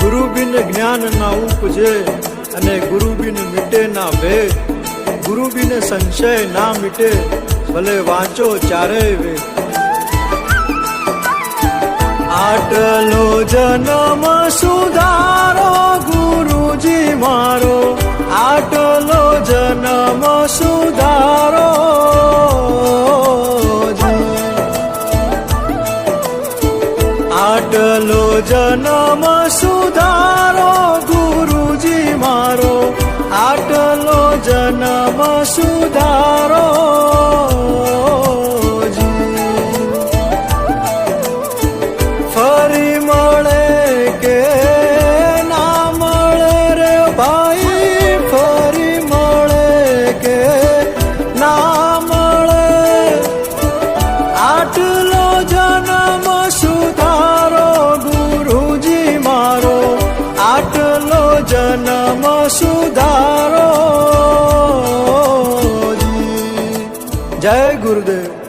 ગુરુ બિન જ્ઞાન ના ઉપજે અને ગુરુ બિન મીટે ના ભેદ, ગુરુ બિન સંશય ના મીટે ભલે વાંચો ચારેય વેદ. આટલો જન્મ સુધારો ગુરુજી મારો, આટલો જન્મ સુધારો. આટલો જન્મ સુધારો ગુરુજી મારો, આટલો જન્મ સુધારો. ફરી મળે કે ના મળે રે ભાઈ, ફરી મળે કે ના મળે, આટલો જન્મ સુધારો ગુરુજી મારો, આટલો જન્મ સુધારો. જય ગુરુદેવ.